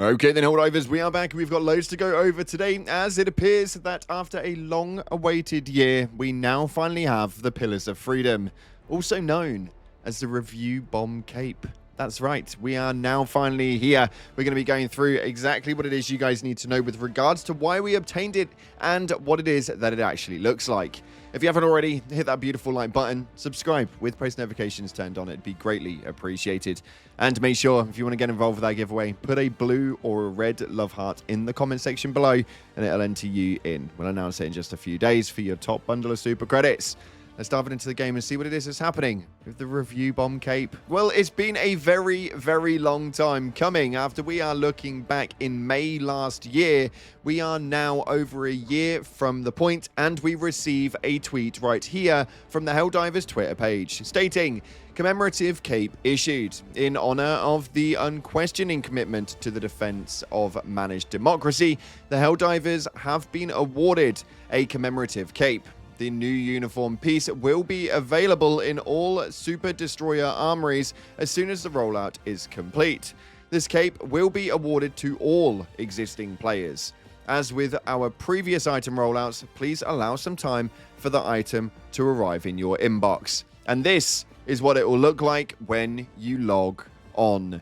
Okay then, Helldivers, we are back. We've got loads to go over today, as it appears that after a long-awaited year, we now finally have the Pillars of Freedom, also known as the Review Bomb Cape. That's right, we are now finally here. We're going to be going through exactly what it is you guys need to know with regards to why we obtained it and what it is that it actually looks like. If you haven't already, hit that beautiful like button, subscribe with post notifications turned on. It'd be greatly appreciated. And make sure, if you want to get involved with that giveaway, put a blue or a red love heart in the comment section below, and it'll enter you in. We'll announce it in just a few days for your top bundle of super credits. Let's dive into the game and see what it is that's happening with the Review Bomb Cape. Well, it's been a very, very long time coming. After we are looking back in May last year, we are now over a year from the point, and we receive a tweet right here from the Helldivers Twitter page stating, "Commemorative cape issued. In honor of the unquestioning commitment to the defense of managed democracy, the Helldivers have been awarded a commemorative cape. The new uniform piece will be available in all Super Destroyer armories as soon as the rollout is complete. This cape will be awarded to all existing players. As with our previous item rollouts, please allow some time for the item to arrive in your inbox." And this is what it will look like when you log on.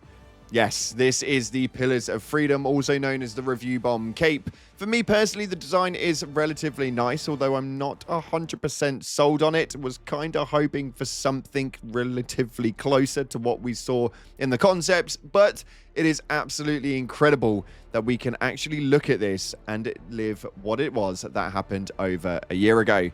Yes, this is the Pillars of Freedom, also known as the Review Bomb Cape. For me personally, the design is relatively nice, although I'm not 100% sold on it. Was kind of hoping for something relatively closer to what we saw in the concepts, but it is absolutely incredible that we can actually look at this and live what it was that happened over a year ago.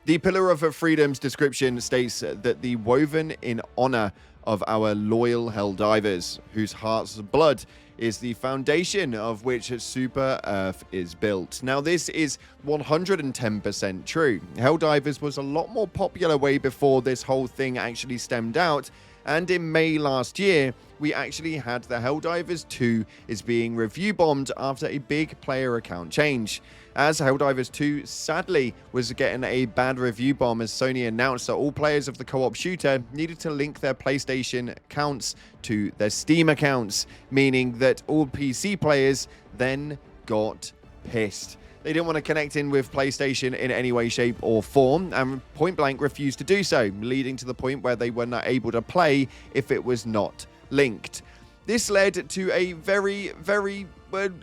The Pillar of Freedom's description states that the woven in honor of our loyal Helldivers, whose heart's blood is the foundation of which Super Earth is built. Now, this is 110% true. Helldivers was a lot more popular way before this whole thing actually stemmed out, and in May last year, we actually had the Helldivers 2 is being review bombed after a big player account change. As Helldivers 2 sadly was getting a bad review bomb, as Sony announced that all players of the co-op shooter needed to link their PlayStation accounts to their Steam accounts, meaning that all PC players then got pissed. They didn't want to connect in with PlayStation in any way, shape, or form, and point blank refused to do so, leading to the point where they were not able to play if it was not linked. This led to a very, very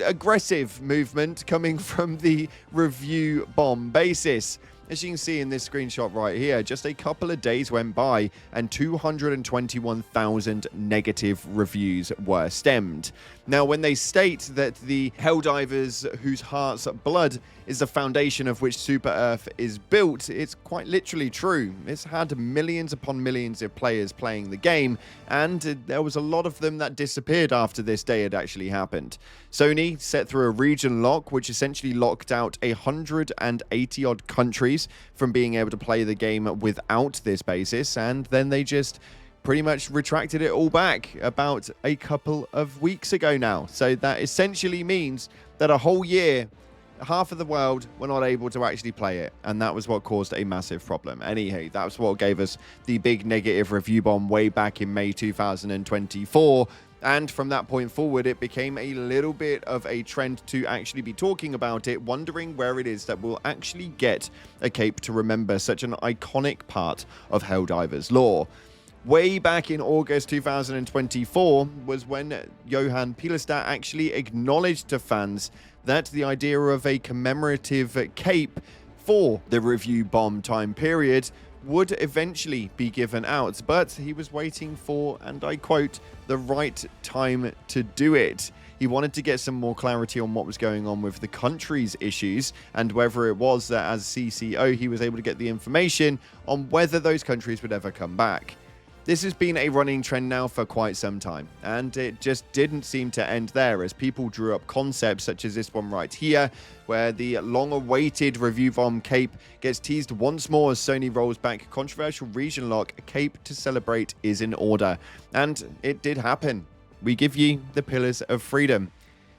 aggressive movement coming from the review bomb basis. As you can see in this screenshot right here, just a couple of days went by and 221,000 negative reviews were stemmed. Now, when they state that the Helldivers whose heart's blood is the foundation of which Super Earth is built, it's quite literally true. It's had millions upon millions of players playing the game, and there was a lot of them that disappeared after this day had actually happened. Sony set through a region lock, which essentially locked out 180 odd countries from being able to play the game without this basis, and then they just pretty much retracted it all back about a couple of weeks ago now. So that essentially means that a whole year, half of the world were not able to actually play it, and that was what caused a massive problem. Anyhow, that's what gave us the big negative review bomb way back in May 2024. And from that point forward, it became a little bit of a trend to actually be talking about it, wondering where it is that we'll actually get a cape to remember such an iconic part of Helldivers lore. Way back in August 2024 was when Johan Pilestad actually acknowledged to fans that the idea of a commemorative cape for the review bomb time period would eventually be given out, but he was waiting for, and I quote, the right time to do it. He wanted to get some more clarity on what was going on with the country's issues, and whether it was that as CCO he was able to get the information on whether those countries would ever come back. This has been a running trend now for quite some time, and it just didn't seem to end there, as people drew up concepts such as this one right here, where the long-awaited review bomb cape gets teased once more as Sony rolls back controversial region lock. A cape to celebrate is in order, and it did happen. We give you the Pillars of Freedom.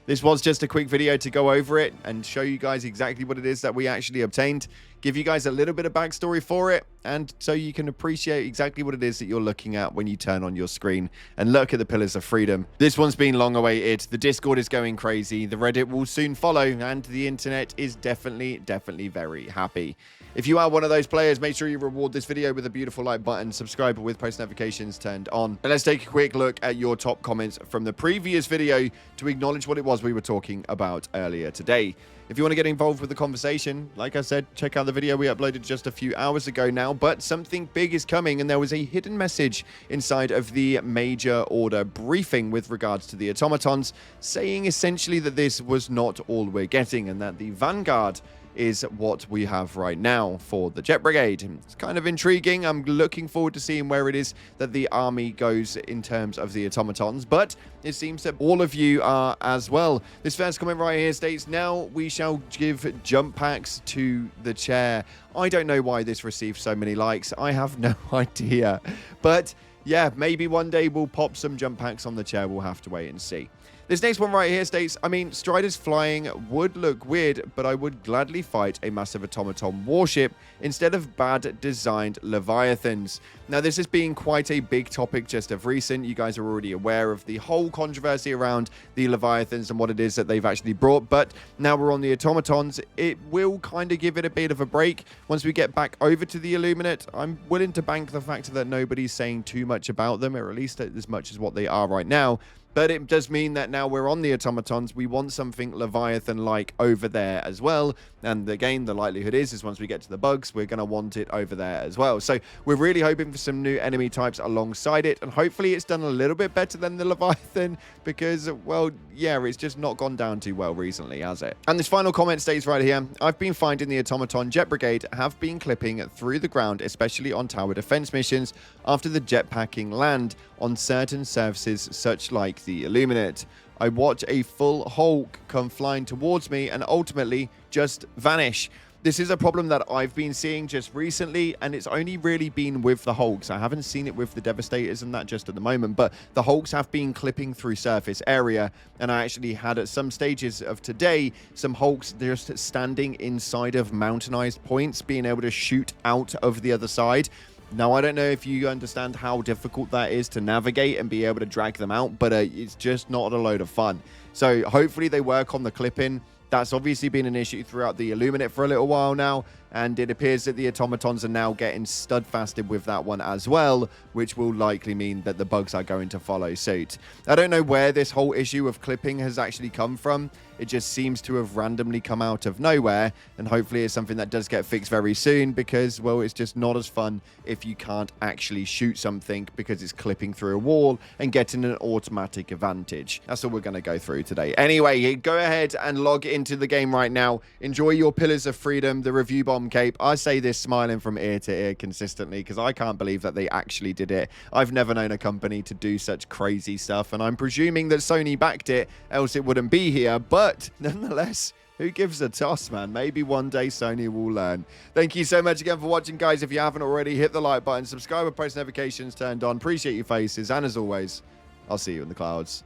This was just a quick video to go over it and show you guys exactly what it is that we actually obtained. give you guys a little bit of backstory for it, and so you can appreciate exactly what it is that you're looking at when you turn on your screen and look at the Pillars of Freedom. This one's been long awaited. The Discord is going crazy. The Reddit will soon follow, and the internet is definitely very happy. If you are one of those players, make sure you reward this video with a beautiful like button, subscribe with post notifications turned on. And let's take a quick look at your top comments from the previous video to acknowledge what it was we were talking about earlier today. If you want to get involved with the conversation, like I said, check out the video we uploaded just a few hours ago now, but something big is coming, and there was a hidden message inside of the major order briefing with regards to the automatons, saying essentially that this was not all we're getting, and that the Vanguard is what we have right now for the Jet Brigade. It's kind of intriguing. I'm looking forward to seeing where it is that the army goes in terms of the automatons, but it seems that all of you are as well. This first comment right here states, now we shall give jump packs to the chair. I don't know why this received so many likes. I have no idea. But yeah, maybe one day we'll pop some jump packs on the chair. We'll have to wait and see. This next one right here states, I mean, Striders flying would look weird, but I would gladly fight a massive automaton warship instead of bad designed Leviathans. Now, this has been quite a big topic just of recent. You guys are already aware of the whole controversy around the Leviathans and what it is that they've actually brought, but now we're on the automatons. It will kind of give it a bit of a break. Once we get back over to the Illuminate, I'm willing to bank the fact that nobody's saying too much about them, or at least as much as what they are right now. But it does mean that now we're on the automatons, we want something Leviathan-like over there as well. And again, the likelihood is once we get to the bugs, we're going to want it over there as well. So we're really hoping for some new enemy types alongside it. And hopefully it's done a little bit better than the Leviathan because, well, yeah, it's just not gone down too well recently, has it? And this final comment states right here, I've been finding the automaton Jet Brigade have been clipping through the ground, especially on tower defense missions after the jetpacking land on certain surfaces such like the Illuminate. I watch a full Hulk come flying towards me and ultimately just vanish. This is a problem that I've been seeing just recently, and it's only really been with the Hulks. I haven't seen it with the Devastators and that just at the moment, but the Hulks have been clipping through surface area, and I actually had at some stages of today some Hulks just standing inside of mountainized points, being able to shoot out of the other side. Now, I don't know if you understand how difficult that is to navigate and be able to drag them out, but it's just not a load of fun. So hopefully they work on the clipping. That's obviously been an issue throughout the Illuminate for a little while now, and it appears that the automatons are now getting stud-fasted with that one as well, which will likely mean that the bugs are going to follow suit. I don't know where this whole issue of clipping has actually come from. It just seems to have randomly come out of nowhere, and hopefully it's something that does get fixed very soon because, well, it's just not as fun if you can't actually shoot something because it's clipping through a wall and getting an automatic advantage. That's all we're going to go through today. Anyway, go ahead and log into the game right now. Enjoy your Pillars of Freedom, the review bomb cape. I say this smiling from ear to ear consistently because I can't believe that they actually did it. I've never known a company to do such crazy stuff, and I'm presuming that Sony backed it, else it wouldn't be here, but nonetheless, who gives a toss, man? Maybe one day Sony will learn. Thank you so much again for watching, guys. If you haven't already, hit the like button, subscribe with post notifications turned on. Appreciate your faces, and as always, I'll see you in the clouds.